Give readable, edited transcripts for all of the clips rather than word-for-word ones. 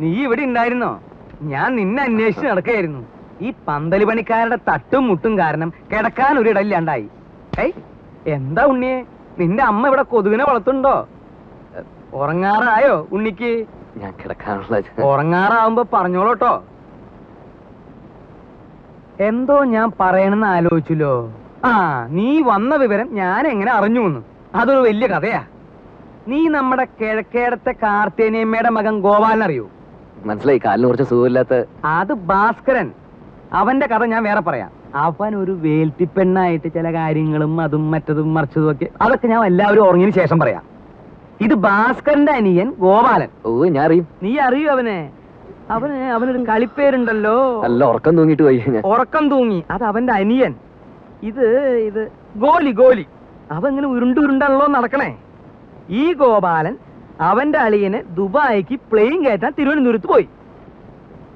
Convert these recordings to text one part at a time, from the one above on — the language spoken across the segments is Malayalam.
നീ ഇവിടെ ഉണ്ടായിരുന്നോ? ഞാൻ നിന്നെ അന്വേഷിച്ച് നടക്കുകയായിരുന്നു. ഈ പന്തല് പണിക്കാരുടെ തട്ടും മുട്ടും കാരണം കിടക്കാൻ ഒരു ഇടയില്ലാണ്ടായി. എന്താ ഉണ്ണിയെ, നിന്റെ അമ്മ ഇവിടെ കൊതുകിനെ വളർത്തുണ്ടോ? ഉറങ്ങാറായോ ഉണ്ണിക്ക്? ഞാൻ കിടക്കാനുള്ള ഉറങ്ങാറാവുമ്പോ പറഞ്ഞോളൂട്ടോ. എന്തോ ഞാൻ പറയണെന്ന് ആലോചിച്ചല്ലോ. ആ, നീ വന്ന വിവരം ഞാൻ എങ്ങനെ അറിഞ്ഞു എന്ന്, അതൊരു വലിയ കഥയാ. നീ നമ്മുടെ കിഴക്കേടത്തെ കാർത്തേനിയമ്മയുടെ മകൻ ഗോപാലൻ അറിയോ? മനസ്സിലായി, കാലിന് കുറച്ച് സുഖമില്ലാത്ത. അത് ഭാസ്കരൻ. അവന്റെ കഥ ഞാൻ വേറെ പറയാം. അവൻ ഒരു വേൽത്തിപ്പെണ്ണായിട്ട് ചില കാര്യങ്ങളും അതും മറ്റതും മറിച്ചതും ഒക്കെ, അതൊക്കെ ഞാൻ എല്ലാവരും ഉറങ്ങിയതിന് ശേഷം പറയാം. ഇത് ഭാസ്കരന്റെ അനിയൻ ഗോപാലൻ. ഓ, ഞാൻ അറിയും. നീ അറിയൂ അവനെ? അവനൊരു കളിപ്പേരുണ്ടല്ലോ. നല്ല ഉറക്കം തൂങ്ങിട്ട് പോയി. ഉറക്കം തൂങ്ങി, അത് അവന്റെ അനിയൻ. ഇത് ഗോലി. അവൻ ഇങ്ങനെ ഉരുണ്ടാണല്ലോ നടക്കണേ. ഈ ഗോപാലൻ അവന്റെ അളിയനെ ദുബായിക്ക് പ്ലെയിൻ കയറ്റാൻ തിരുവനന്തപുരത്ത് പോയി.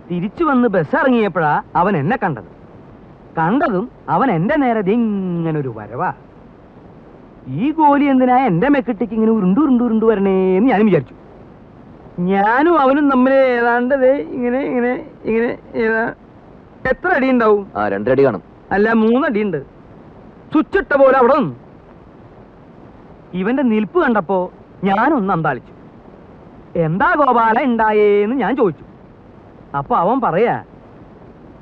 തിരിച്ചു വന്ന് ബസ് ഇറങ്ങിയപ്പോഴാ അവൻ എന്നെ കണ്ടതും അവൻ എന്റെ നേരെ ഇങ്ങനൊരു വരവാ. ഈ ഗോലി എന്തിനാ എന്റെ മെക്കിട്ടേക്ക് ഇങ്ങനെ ഉരുണ്ടു വരണേന്ന് ഞാനും വിചാരിച്ചു. ഞാനും അവനും തമ്മിൽ ഏതാണ്ട് ഇങ്ങനെ എത്ര അടി ഉണ്ടാവും? 2 അടി കാണും. അല്ല, 3 അടിയുണ്ട്. ചുച്ചിട്ട പോലെ അവിടെ നിന്നു. ഇവന്റെ നിൽപ്പ് കണ്ടപ്പോ ഞാനൊന്ന് അന്താളിച്ചു. എന്താ ഗോപാല ഉണ്ടായേന്ന് ഞാൻ ചോദിച്ചു. അപ്പൊ അവൻ പറയാ,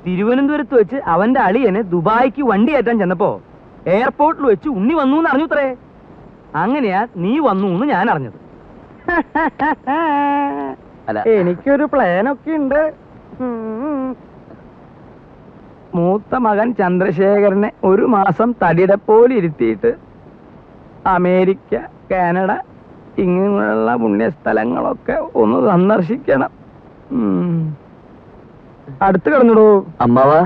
തിരുവനന്തപുരത്ത് വെച്ച് അവന്റെ അളിയനെ ദുബായിക്ക് വണ്ടി കയറ്റാൻ ചെന്നപ്പോ എയർപോർട്ടിൽ വെച്ച് ഉണ്ണി വന്നു എന്ന് അറിഞ്ഞുത്രേ. അങ്ങനെയാ നീ വന്നു എന്ന് ഞാൻ അറിഞ്ഞത്. എനിക്കൊരു പ്ലാനൊക്കെ ഉണ്ട്. മൂത്ത മകൻ ചന്ദ്രശേഖരനെ 1 മാസം തടിയുടെ പോലെ ഇരുത്തിയിട്ട് അമേരിക്ക, കാനഡ ഇങ്ങനെയുള്ള പുണ്യസ്ഥലങ്ങളൊക്കെ ഒന്ന് സന്ദർശിക്കണം. അടുത്ത് കിടന്നിടൂ അമ്മാവാ.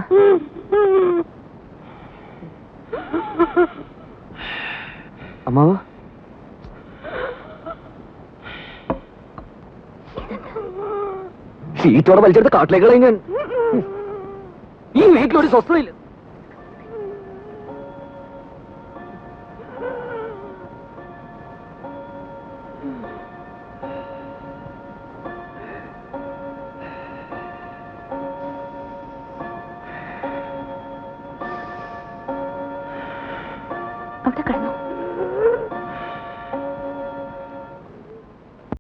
അമ്മാവാ, ഷീറ്റോടെ വലിച്ചെടുത്ത് കാട്ടിലേക്ക് കളയും ഞാൻ. ഈ വീട്ടിലൊരു സ്വസ്ഥതയില്ല.